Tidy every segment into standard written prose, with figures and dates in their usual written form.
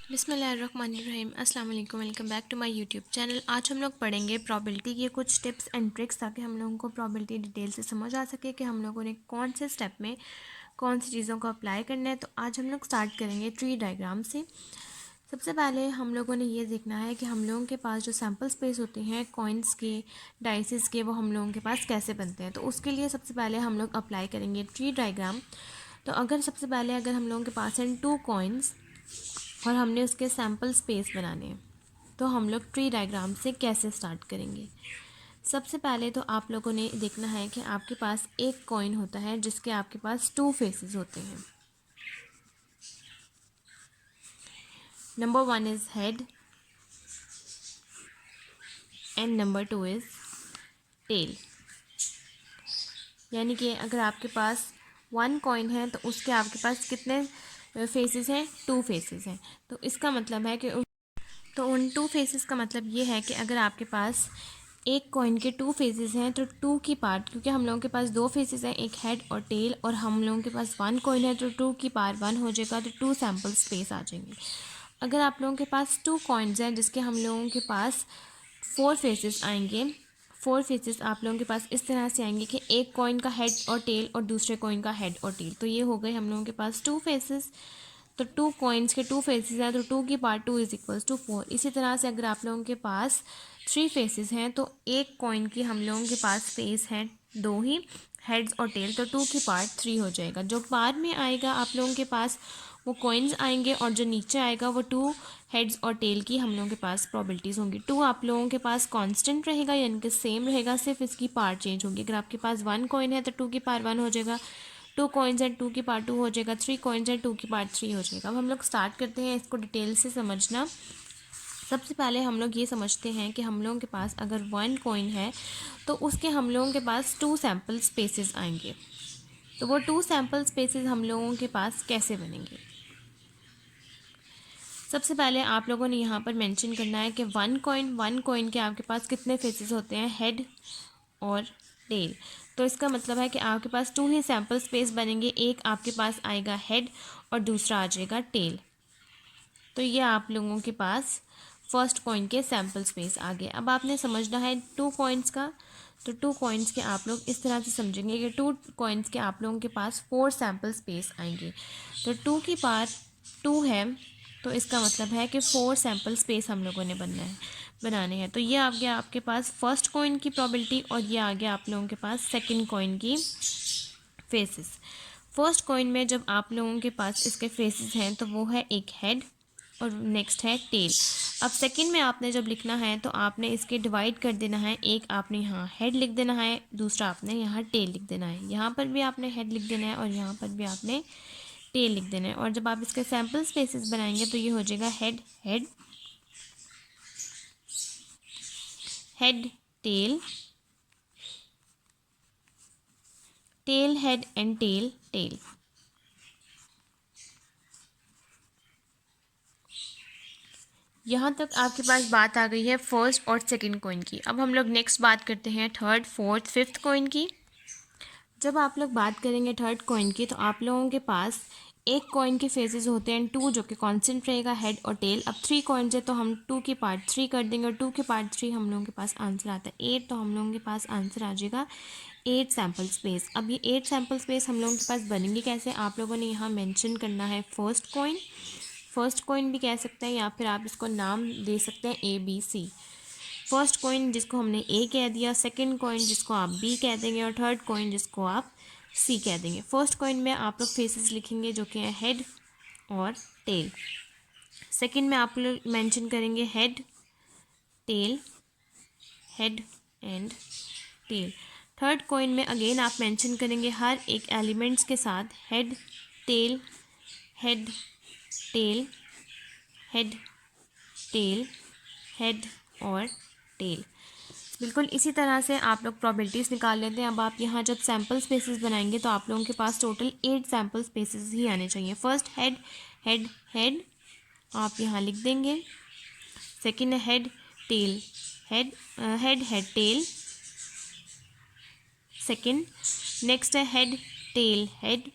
बिस्मिल्लाहिर्रहमानिर्रहीम अस्सलाम वालेकुम। Welcome back to my YouTube channel. आज हम लोग पढ़ेंगे प्रॉबिलिटी के कुछ टिप्स एंड ट्रिक्स ताकि हम लोगों को प्रॉबिलिटी डिटेल से समझ आ सके कि हम लोगों ने कौन से स्टेप में कौन सी चीज़ों को अप्लाई करना है। तो आज हम लोग स्टार्ट करेंगे ट्री डायग्राम से। सबसे पहले हम लोगों ने ये देखना है कि हम लोगों के पास जो सैम्पल स्पेस होते हैं कॉइन्स के, डाइसेस के, वो हम लोगों के पास कैसे बनते हैं। तो उसके लिए सबसे पहले हम लोग अप्लाई करेंगे ट्री डायग्राम। तो अगर हम लोगों के पास हैं 2 कॉइन्स और हमने उसके सैम्पल स्पेस बनाने हैं, तो हम लोग ट्री डायग्राम से कैसे स्टार्ट करेंगे। सबसे पहले तो आप लोगों ने देखना है कि आपके पास एक कॉइन होता है जिसके आपके पास 2 फेसेस होते हैं। Number 1 is head and number 2 is tail. यानी कि अगर आपके पास 1 कॉइन है तो उसके आपके पास कितने फेसेस हैं? 2 फेसेस हैं। तो इसका मतलब है कि उन 2 फेसेस का मतलब ये है कि अगर आपके पास एक कॉइन के 2 फेसेस हैं तो 2 की पार्ट, क्योंकि हम लोगों के पास 2 फेसेस हैं, एक हेड और टेल, और हम लोगों के पास 1 कॉइन है तो 2 की पार 1 हो जाएगा, तो 2 सैम्पल स्पेस आ जाएंगे। अगर आप लोगों के पास 2 कॉइन्स हैं जिसके हम लोगों के पास 4 फेसेस आएंगे, 4 फेसेस आप लोगों के पास इस तरह से आएंगे कि एक कॉइन का हेड और टेल और दूसरे कॉइन का हेड और टेल, तो ये हो गए हम लोगों के पास 2 फेसेस। तो 2 कॉइन्स के 2 फेसेस हैं तो 2 की पावर 2 इज इक्वल्स टू 4। इसी तरह से अगर आप लोगों के पास 3 फेसेस हैं तो एक कॉइन की हम लोगों के पास फेस है 2 ही, हेड्स और टेल, तो 2 की पार्ट 3 हो जाएगा। जो बाद में आएगा आप लोगों के पास वो कॉइन्स आएंगे, और जो नीचे आएगा वो 2 हेड्स और टेल की हम लोगों के पास प्रॉबिलिटीज़ होंगी। 2 आप लोगों के पास कांस्टेंट रहेगा, यानी कि सेम रहेगा, सिर्फ इसकी पार्ट चेंज होगी। अगर आपके पास 1 कॉइन है तो 2 की पावर 1 हो जाएगा, 2 कॉइन्स हैं 2 की पार्ट 2 हो जाएगा, 3 कॉइन्स हैं 2 की पार्ट 3 हो जाएगा। अब हम लोग स्टार्ट करते हैं इसको डिटेल से समझना। सबसे पहले हम लोग ये समझते हैं कि हम लोगों के पास अगर 1 कॉइन है तो उसके हम लोगों के पास 2 सैम्पल स्पेसेस आएंगे। तो वो 2 सैम्पल स्पेसेस हम लोगों के पास कैसे बनेंगे। सबसे पहले आप लोगों ने यहाँ पर मेंशन करना है कि 1 कॉइन के आपके पास कितने फेसेस होते हैं, हेड और टेल। तो इसका मतलब है कि आपके पास 2 ही सैम्पल स्पेस बनेंगे, एक आपके पास आएगा हेड और दूसरा आ जाएगा टेल। तो ये आप लोगों के पास फर्स्ट कॉइन के सैम्पल स्पेस आ गए। अब आपने समझना है 2 कॉइन्स का, तो 2 कॉइन्स के आप लोग इस तरह से समझेंगे कि 2 कॉइन्स के आप लोगों के पास 4 सैम्पल स्पेस आएंगे। तो 2 की पावर 2 है, तो इसका मतलब है कि 4 सैम्पल स्पेस हम लोगों ने बनाने हैं। तो ये आ गया आपके पास फर्स्ट कॉइन की प्रॉबिलिटी, और ये आ गया आप लोगों के पास सेकेंड कॉइन की फेसेस। फर्स्ट कॉइन में जब आप लोगों के पास इसके फेसेस हैं तो वो है एक हेड और नेक्स्ट है टेल। अब सेकंड में आपने जब लिखना है तो आपने इसके डिवाइड कर देना है, एक आपने यहाँ हेड लिख देना है, दूसरा आपने यहाँ टेल लिख देना है। यहाँ पर भी आपने हेड लिख देना है और यहाँ पर भी आपने टेल लिख देना है। और जब आप इसके सैम्पल स्पेसेस बनाएंगे तो ये हो जाएगा head head head tail tail head and tail tail. यहाँ तक आपके पास बात आ गई है फर्स्ट और सेकंड कॉइन की। अब हम लोग नेक्स्ट बात करते हैं थर्ड, फोर्थ, फिफ्थ कॉइन की। जब आप लोग बात करेंगे थर्ड कॉइन की तो आप लोगों के पास एक कॉइन के फेजेस होते हैं 2 जो कि कांस्टेंट रहेगा, हेड और टेल। अब 3 कॉइन्स है तो हम 2 की पार्ट 3 कर देंगे, और 2 की पार्ट 3 हम लोगों के पास आंसर आता है 8, तो हम लोगों के पास आंसर आ जाएगा 8 सैम्पल स्पेस। अब ये 8 सैम्पल स्पेस हम लोगों के पास बनेंगे कैसे, आप लोगों ने यहाँ मेंशन करना है फर्स्ट कॉइन। फर्स्ट कॉइन भी कह सकते हैं या फिर आप इसको नाम दे सकते हैं ABC। फर्स्ट कॉइन जिसको हमने ए कह दिया, सेकंड कॉइन जिसको आप बी कह देंगे, और थर्ड कॉइन जिसको आप सी कह देंगे। फर्स्ट कॉइन में आप लोग फेसेस लिखेंगे जो कि है हेड और टेल। सेकंड में आप लोग मेंशन करेंगे head tail, head and tail. Third coin में अगेन आप मेंशन करेंगे हर एक एलिमेंट्स के साथ head tail head tail head tail head और टेल। बिल्कुल इसी तरह से आप लोग प्रॉबिलिटीज़ निकाल लेते हैं। अब आप यहाँ जब सैम्पल स्पेसेस बनाएंगे तो आप लोगों के पास टोटल 8 सैम्पल स्पेसेस ही आने चाहिए। फर्स्ट हेड हेड हेड आप यहाँ लिख देंगे, सेकंड है head tail head head head tail second, next है head tail head,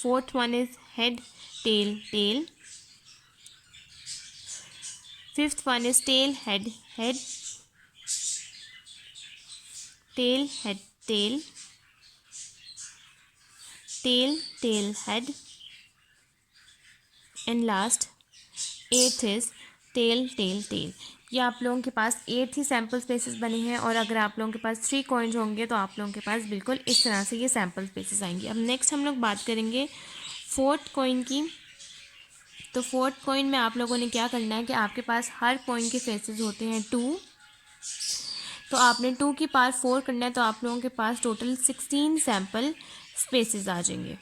fourth one is head tail, tail. Fifth one is tail, head, head. Tail, head, tail. Tail, tail, head. And last, eighth is tail, tail, tail. ये आप लोगों के पास 8 ही sample spaces बने हैं और अगर आप लोगों के पास 3 कॉइन्स होंगे तो आप लोगों के पास बिल्कुल इस तरह से ये सैम्पल स्पेसेस आएंगे। अब नेक्स्ट हम लोग बात करेंगे फोर्थ कॉइन की। तो फोर्थ कॉइन में आप लोगों ने क्या करना है कि आपके पास हर कॉइन के फेसेस होते हैं 2, तो आपने 2 की पावर 4 करना है, तो आप लोगों के पास टोटल 16 सैम्पल स्पेसेस आ जाएंगे।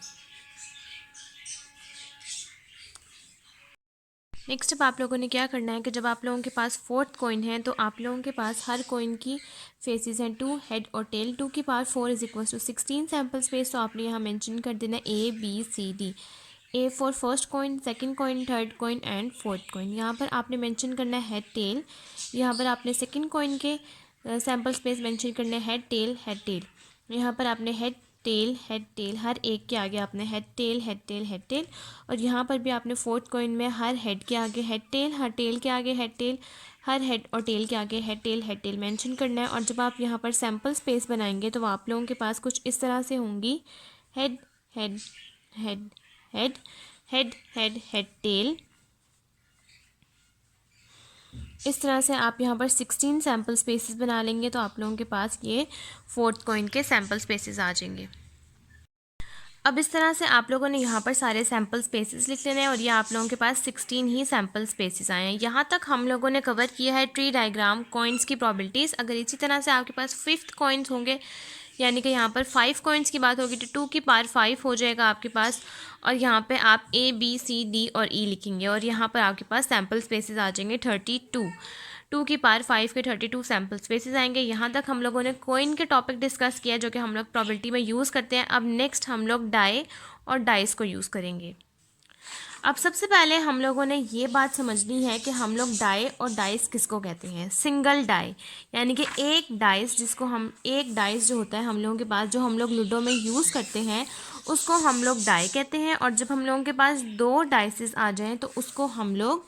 नेक्स्ट अब आप लोगों ने क्या करना है कि जब आप लोगों के पास फोर्थ कॉइन है तो आप लोगों के पास हर कॉइन की फेसेस हैं 2, हेड और टेल। 2 की power 4 is equal to 16 sample space, तो आपने यहाँ मेंशन कर देना ABCD। A for first coin, second coin, third coin and fourth coin. यहाँ पर आपने मेंशन करना है हेड टेल। यहाँ पर आपने सेकंड कॉइन के सैम्पल स्पेस मेंशन करने हैं हेड टेल, हेड टेल। यहाँ पर आपने हेड टेल, हर एक के आगे आपने head tail, head tail, head tell. और यहाँ पर भी आपने फोर्थ कॉइन में हर हेड के आगे हेड टेल, हर टेल के आगे हेड टेल, हर हेड और टेल के आगे हेड टेल मेंशन करना है। और जब आप यहाँ पर सैम्पल स्पेस बनाएंगे तो आप लोगों के पास कुछ इस तरह से होंगी, head head head head head head head tell. इस तरह से आप यहाँ पर 16 सैम्पल स्पेसेस बना लेंगे तो आप लोगों के पास ये फोर्थ कॉइन के सैम्पल स्पेसेस आ जाएंगे। अब इस तरह से आप लोगों ने यहाँ पर सारे सैम्पल स्पेसेस लिख लेने हैं और ये आप लोगों के पास 16 ही सैम्पल स्पेसेस आए हैं। यहाँ तक हम लोगों ने कवर किया है ट्री डायग्राम, कॉइन्स की प्रोबेबिलिटीज़। अगर इसी तरह से आपके पास फिफ्थ कॉइन्स होंगे, यानी कि यहाँ पर 5 कॉइन्स की बात होगी तो 2 की पावर 5 हो जाएगा आपके पास। और यहाँ पे आप ABCD और E लिखेंगे और यहाँ पर आपके पास सैम्पल स्पेसेस आ जाएंगे 32। 2 की पावर 5 के 32 सैम्पल स्पेसेस आएंगे। यहाँ तक हम लोगों ने कोइन के टॉपिक डिस्कस किया जो कि हम लोग प्रोबेबिलिटी में यूज़ करते हैं। अब नेक्स्ट हम लोग डाई और डाइस को यूज़ करेंगे। अब सबसे पहले हम लोगों ने ये बात समझनी है कि हम लोग डाई और डाइस किसको कहते हैं। सिंगल डाई यानी कि एक डाइस, जिसको हम एक डाइस जो होता है हम लोगों के पास, जो हम लोग लूडो में यूज़ करते हैं, उसको हम लोग डाई कहते हैं। और जब हम लोगों के पास 2 डाइसेस आ जाएं तो उसको हम लोग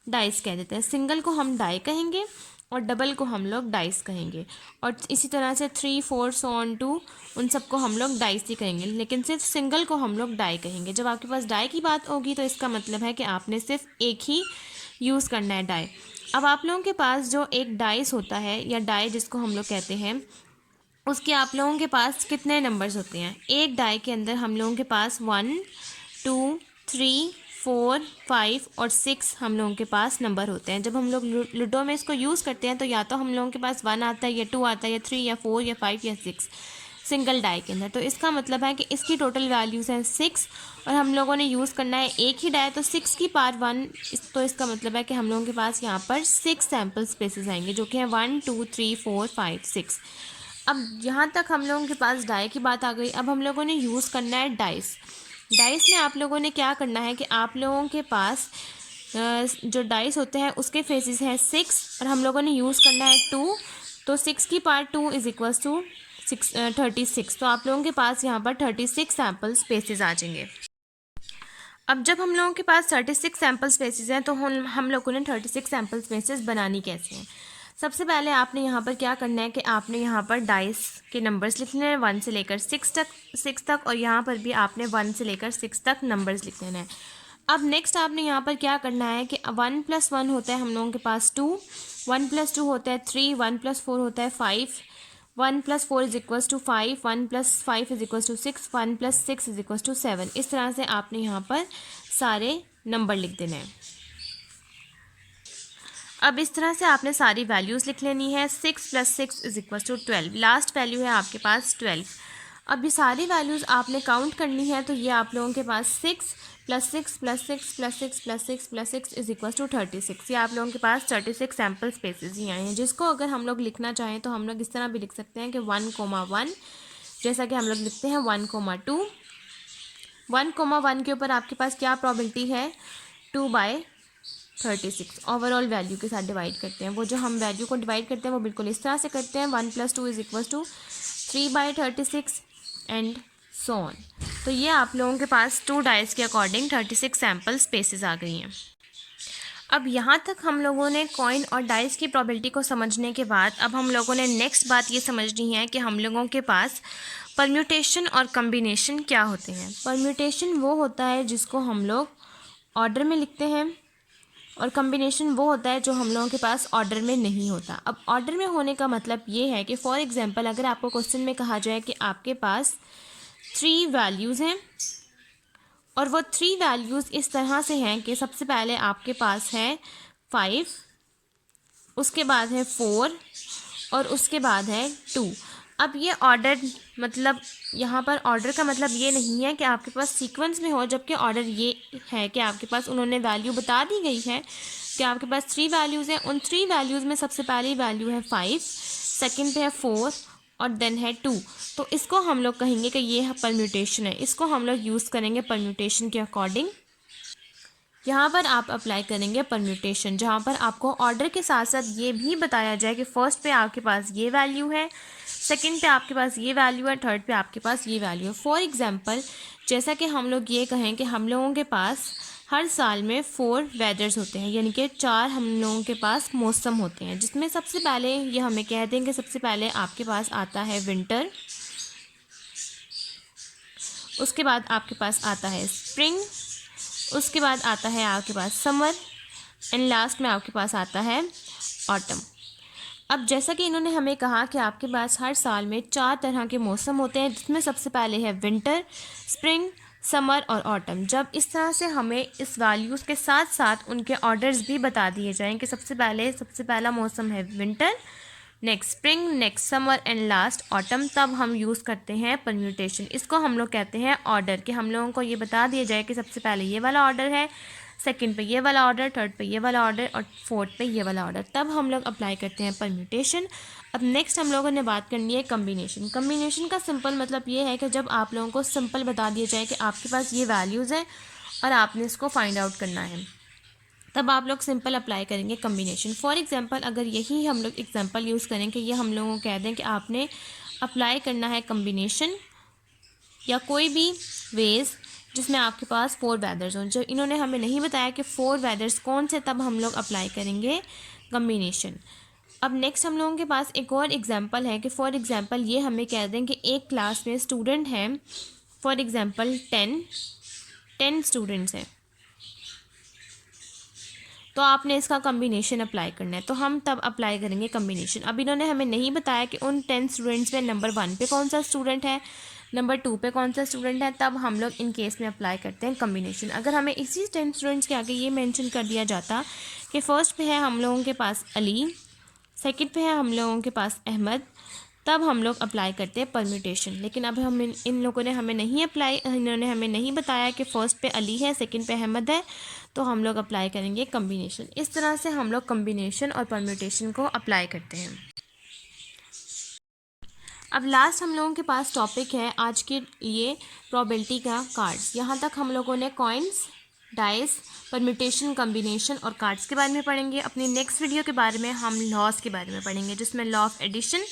डाइस कह देते हैं। सिंगल को हम डाई कहेंगे और डबल को हम लोग डाइस कहेंगे। और इसी तरह से 3, 4 सो ऑन टू, उन सबको हम लोग डाइस ही कहेंगे, लेकिन सिर्फ सिंगल को हम लोग डाई कहेंगे। जब आपके पास डाई की बात होगी तो इसका मतलब है कि आपने सिर्फ एक ही यूज़ करना है, डाई। अब आप लोगों के पास जो एक डाइस होता है या डाई जिसको हम लोग कहते हैं, उसके आप लोगों के पास कितने नंबर्स होते हैं। एक डाई के अंदर हम लोगों के पास 1, 2, 3, 4, 5 और 6 हम लोगों के पास नंबर होते हैं। जब हम लोग लूडो में इसको यूज़ करते हैं तो या तो हम लोगों के पास 1 आता है या 2 आता है या 3 या 4 या 5 या 6 सिंगल डाई के अंदर। तो इसका मतलब है कि इसकी टोटल वैल्यूज़ हैं 6 और हम लोगों ने यूज़ करना है एक ही डाई, तो 6 की पावर 1, तो इसका मतलब है कि हम लोगों के पास यहाँ पर 6 सैम्पल स्पेसेस आएंगे जो कि हैं 1, 2, 3, 4, 5, 6। अब यहाँ तक हम लोगों के पास डाई की बात आ गई। अब हम लोगों ने यूज़ करना है डाइस। डाइस में आप लोगों ने क्या करना है कि आप लोगों के पास जो डाइस होते हैं उसके फेसेस हैं 6 और हम लोगों ने यूज़ करना है 2, तो 6 की पावर 2 इज इक्वल्स टू 36। तो आप लोगों के पास यहाँ पर 36 सैम्पल स्पेसेस आ जाएंगे। अब जब हम लोगों के पास 36 सैम्पल स्पेसेस हैं तो हम लोगों ने 36 सैम्पल स्पेसेस बनानी कैसे हैं। सबसे पहले आपने यहाँ पर क्या करना है कि आपने यहाँ पर डाइस के नंबर्स लिखने हैं 1 से लेकर 6 तक और यहाँ पर भी आपने 1 से लेकर 6 तक नंबर्स लिख लेना है। अब नेक्स्ट आपने यहाँ पर क्या करना है कि 1 + 1 होता है हम लोगों के पास 2, 1 + 2 होता है 3, 1 + 4 होता है 5, 1 + 4 is equals to 5, 1 + 5 is equals to 6, 1 + 6 is equals to 7। इस तरह से आपने यहाँ पर सारे नंबर लिख देने हैं। अब इस तरह से आपने सारी वैल्यूज़ लिख लेनी है। 6 + 6 is equal to 12, last value है आपके पास 12। अब ये सारी वैल्यूज़ आपने काउंट करनी है, तो ये आप लोगों के पास 6 + 6 + 6 + 6 + 6 + 6 इज इक्वल टू 36। ये आप लोगों के पास 36 सैम्पल स्पेसेस ही आए हैं, जिसको अगर हम लोग लिखना चाहें तो हम लोग इस तरह भी लिख सकते हैं कि 1, जैसा कि हम लोग लिखते हैं 1, 2। 1, 1 के ऊपर आपके पास क्या प्रोबेबिलिटी है, 2/36 ओवरऑल वैल्यू के साथ डिवाइड करते हैं। वो जो हम वैल्यू को डिवाइड करते हैं वो बिल्कुल इस तरह से करते हैं, 1 + 2 is equal to 3/36 and so on. तो ये आप लोगों के पास 2 डाइस के अकॉर्डिंग 36 सैम्पल स्पेसेस आ गई हैं। अब यहाँ तक हम लोगों ने कॉइन और डाइस की प्रोबेबिलिटी को समझने के बाद अब हम लोगों ने नेक्स्ट बात ये समझनी है कि हम लोगों के पास परम्यूटेशन और कम्बिनेशन क्या होते हैं। परम्यूटेशन वो होता है जिसको हम लोग ऑर्डर में लिखते हैं, और कम्बिनेशन वो होता है जो हम लोगों के पास ऑर्डर में नहीं होता। अब ऑर्डर में होने का मतलब ये है कि फॉर एग्जांपल अगर आपको क्वेश्चन में कहा जाए कि आपके पास 3 वैल्यूज़ हैं और वो 3 वैल्यूज़ इस तरह से हैं कि सबसे पहले आपके पास है 5, उसके बाद है 4 और उसके बाद है 2। अब ये ऑर्डर मतलब यहाँ पर ऑर्डर का मतलब ये नहीं है कि आपके पास सीक्वेंस में हो, जबकि ऑर्डर ये है कि आपके पास उन्होंने वैल्यू बता दी गई है कि आपके पास 3 वैल्यूज़ हैं। उन 3 वैल्यूज़ में सबसे पहली वैल्यू है 5, सेकंड पे है 4 और देन है 2। तो इसको हम लोग कहेंगे कि ये परम्यूटेशन है। इसको हम लोग यूज़ करेंगे परम्यूटेशन के अकॉर्डिंग। यहाँ पर आप अप्लाई करेंगे परम्यूटेशन, जहाँ पर आपको ऑर्डर के साथ साथ ये भी बताया जाए कि फर्स्ट पे आपके पास ये वैल्यू है, सेकंड पे आपके पास ये वैल्यू है, थर्ड पे आपके पास ये वैल्यू है। फॉर एग्जांपल जैसा कि हम लोग ये कहें कि हम लोगों के पास हर साल में 4 वेदर्स होते हैं, यानी कि 4 हम लोगों के पास मौसम होते हैं, जिसमें सबसे पहले ये हमें कह दें कि सबसे पहले आपके पास आता है विंटर, उसके बाद आपके पास आता है स्प्रिंग, उसके बाद आता है आपके पास समर एंड लास्ट में आपके पास आता है ऑटम। अब जैसा कि इन्होंने हमें कहा कि आपके पास हर साल में 4 तरह के मौसम होते हैं, जिसमें सबसे पहले है विंटर, स्प्रिंग, समर और ऑटम। जब इस तरह से हमें इस वैल्यूज़ के साथ साथ उनके ऑर्डर्स भी बता दिए जाएँ कि सबसे पहला मौसम है winter, next spring, next summer and last autumn, तब हम यूज़ करते हैं परम्यूटेशन। इसको हम लोग कहते हैं ऑर्डर, कि हम लोगों को ये बता दिया जाए कि सबसे पहले ये वाला ऑर्डर है, सेकंड पे ये वाला ऑर्डर, थर्ड पे ये वाला ऑर्डर और फोर्थ पे ये वाला ऑर्डर, तब हम लोग अप्लाई करते हैं परम्यूटेशन। अब नेक्स्ट हम लोगों ने बात करनी है कम्बिनेशन। कम्बिनेशन का सिंपल मतलब ये है कि जब आप लोगों को सिंपल बता दिया जाए कि आपके पास ये वैल्यूज़ हैं और आपने इसको फाइंड आउट करना है, तब आप लोग सिंपल अप्लाई करेंगे कम्बिनेशन। फॉर एग्जांपल अगर यही हम लोग एग्जांपल यूज़ करें कि ये हम लोगों को कह दें कि आपने अप्लाई करना है कम्बिनेशन या कोई भी वेज जिसमें आपके पास 4 वेदर्स हों, जो इन्होंने हमें नहीं बताया कि 4 वेदर्स कौन से, तब हम लोग अप्लाई करेंगे कम्बिनेशन। अब नेक्स्ट हम लोगों के पास एक और एग्जांपल है कि फॉर एग्जांपल ये हमें कह दें कि एक क्लास में स्टूडेंट हैं, फॉर एग्जांपल 10 स्टूडेंट्स हैं, तो आपने इसका कम्बिनेशन अप्लाई करना है, तो हम तब अप्लाई करेंगे कम्बिनेशन। अब इन्होंने हमें नहीं बताया कि उन 10 स्टूडेंट्स में नंबर 1 पे कौन सा स्टूडेंट है, नंबर 2 पे कौन सा स्टूडेंट है, तब हम लोग इन केस में अप्लाई करते हैं कम्बिनेशन। अगर हमें इसी 10 स्टूडेंट्स के आगे ये मेंशन कर दिया जाता कि फ़र्स्ट पे है हम लोगों के पास अली, सेकंड पे है हम लोगों के पास अहमद, तब हम लोग अप्लाई करते हैं परम्यूटेशन। लेकिन अब हम इन लोगों ने हमें नहीं इन्होंने हमें नहीं बताया कि फ़र्स्ट पे अली है, सेकंड पे अहमद है, तो हम लोग अप्लाई करेंगे कम्बिनेशन। इस तरह से हम लोग कम्बिनेशन और परम्यूटेशन को अप्लाई करते हैं। अब लास्ट हम लोगों के पास टॉपिक है आज के लिए प्रोबेबिलिटी का कार्ड्स। यहाँ तक हम लोगों ने कॉइन्स, डाइस, परम्यूटेशन, कम्बिनेशन और कार्ड्स के बारे में पढ़ेंगे। अपनी नेक्स्ट वीडियो के बारे में हम लॉस के बारे में पढ़ेंगे, जिसमें law of addition,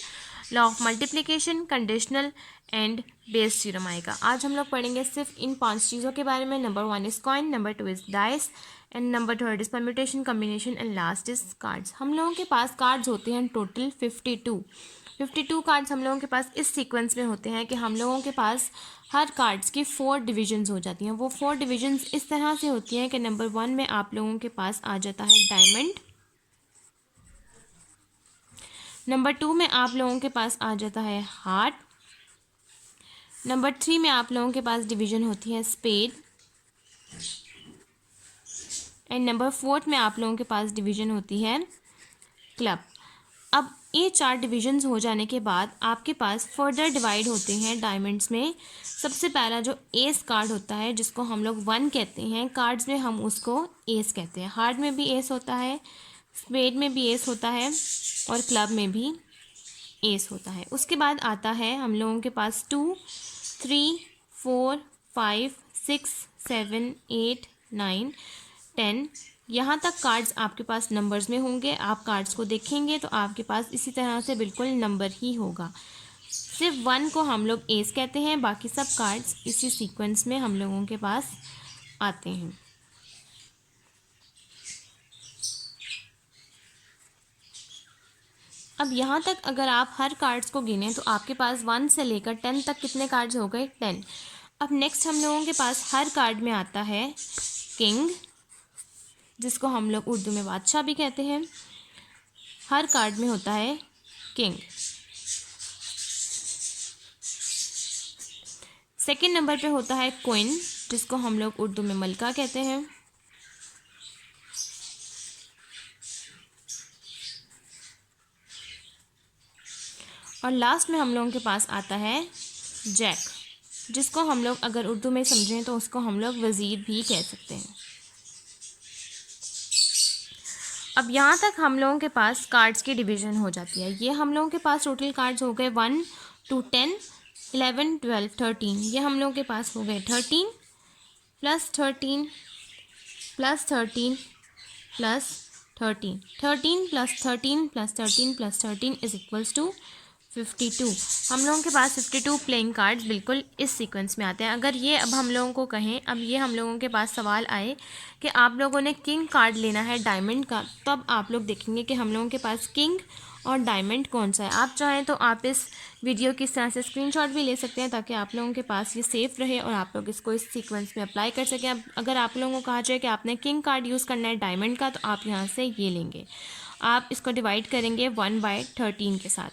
law of multiplication, conditional and Bayes theorem आएगा। आज हम लोग पढ़ेंगे सिर्फ इन 5 चीज़ों के बारे में। Number 1 is coin, number 2 is dice and number 3 is permutation, combination and last is cards. हम लोगों के पास कार्ड्स होते हैं टोटल 52 कार्ड्स हम लोगों के पास इस सीक्वेंस में होते हैं कि हम लोगों के पास हर कार्ड्स की 4 डिविजन्स हो जाती हैं। वो 4 डिविजन्स इस तरह से होती हैं कि नंबर 1 में आप लोगों के पास आ जाता है डायमंड, नंबर 2 में आप लोगों के पास आ जाता है हार्ट, नंबर 3 में आप लोगों के पास डिवीजन होती है स्पेड एंड नंबर 4 में आप लोगों के पास डिवीजन होती है क्लब। अब ये 4 डिविजन्स हो जाने के बाद आपके पास फर्दर डिवाइड होते हैं डायमंड्स में। सबसे पहला जो एस कार्ड होता है, जिसको हम लोग 1 कहते हैं, कार्ड्स में हम उसको एस कहते हैं। हार्ट में भी एस होता है, स्पेड में भी एस होता है और क्लब में भी एस होता है। उसके बाद आता है हम लोगों के पास 2, 3, 4, 5, 6, 7, 8, 9, 10। यहाँ तक कार्ड्स आपके पास नंबर्स में होंगे। आप कार्ड्स को देखेंगे तो आपके पास इसी तरह से बिल्कुल नंबर ही होगा। सिर्फ 1 को हम लोग एस कहते हैं, बाकी सब कार्ड्स इसी सीक्वेंस में हम लोगों के पास आते हैं। अब यहाँ तक अगर आप हर कार्ड्स को गिनें तो आपके पास 1 से लेकर 10 तक कितने कार्ड्स हो गए? 10। अब नेक्स्ट हम लोगों के पास हर कार्ड में आता है किंग, जिसको हम लोग उर्दू में बादशाह भी कहते हैं। हर कार्ड में होता है किंग। सेकंड नंबर पे होता है क्वीन, जिसको हम लोग उर्दू में मलका कहते हैं। और लास्ट में हम लोगों के पास आता है जैक, जिसको हम लोग अगर उर्दू में समझें तो उसको हम लोग वज़ीर भी कह सकते हैं। अब यहाँ तक हम लोगों के पास कार्ड्स की डिवीज़न हो जाती है। ये हम लोगों के पास टोटल कार्ड्स हो गए 1 to 10, 11, 12, 13। ये हम लोगों के पास हो गए 13 + 13 + 13 + 13, 13 + 13 + 13 + 13 = 52। हम लोगों के पास 52 प्लेइंग कार्ड्स बिल्कुल इस सीक्वेंस में आते हैं। अगर ये अब हम लोगों को कहें, अब ये हम लोगों के पास सवाल आए कि आप लोगों ने किंग कार्ड लेना है डायमंड का, तब आप लोग देखेंगे कि हम लोगों के पास किंग और डायमंड कौन सा है। आप चाहें तो आप इस वीडियो की इस तरह से स्क्रीनशॉट भी ले सकते हैं ताकि आप लोगों के पास ये सेफ़ रहे और आप लोग इसको इस सीक्वेंस में अप्लाई कर सकें। अब अगर आप लोगों को कहा जाए कि आपने किंग कार्ड यूज़ करना है डायमंड का, तो आप यहाँ से ये लेंगे। आप इसको डिवाइड करेंगे 1/13 के साथ,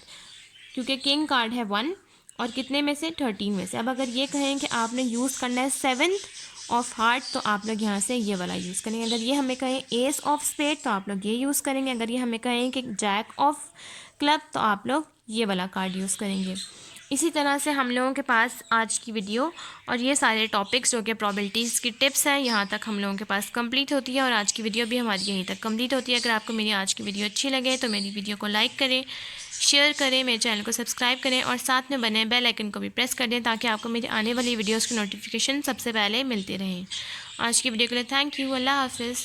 क्योंकि किंग कार्ड है 1 और कितने में से? 13 में से। अब अगर ये कहें कि आपने यूज़ करना है 7th ऑफ हार्ट, तो आप लोग यहाँ से ये वाला यूज़ करेंगे। अगर ये हमें कहें एस ऑफ स्पेड, तो आप लोग ये यूज़ करेंगे। अगर ये हमें कहें कि जैक ऑफ क्लब, तो आप लोग ये वाला कार्ड यूज़ करेंगे। इसी तरह से हम लोगों के पास आज की वीडियो और ये सारे टॉपिक्स जो कि प्रोबेबिलिटीज़ की टिप्स हैं, यहाँ तक हम लोगों के पास कंप्लीट होती है और आज की वीडियो भी हमारी यहीं तक कंप्लीट होती है। अगर आपको मेरी आज की वीडियो अच्छी लगे तो मेरी वीडियो को लाइक करें, शेयर करें, मेरे चैनल को सब्सक्राइब करें और साथ में बने बेल आइकन को भी प्रेस कर दें ताकि आपको मेरी आने वाली वीडियोज़ की नोटिफिकेशन सबसे पहले मिलती रहें। आज की वीडियो के लिए थैंक यू। अल्लाह हाफिज़।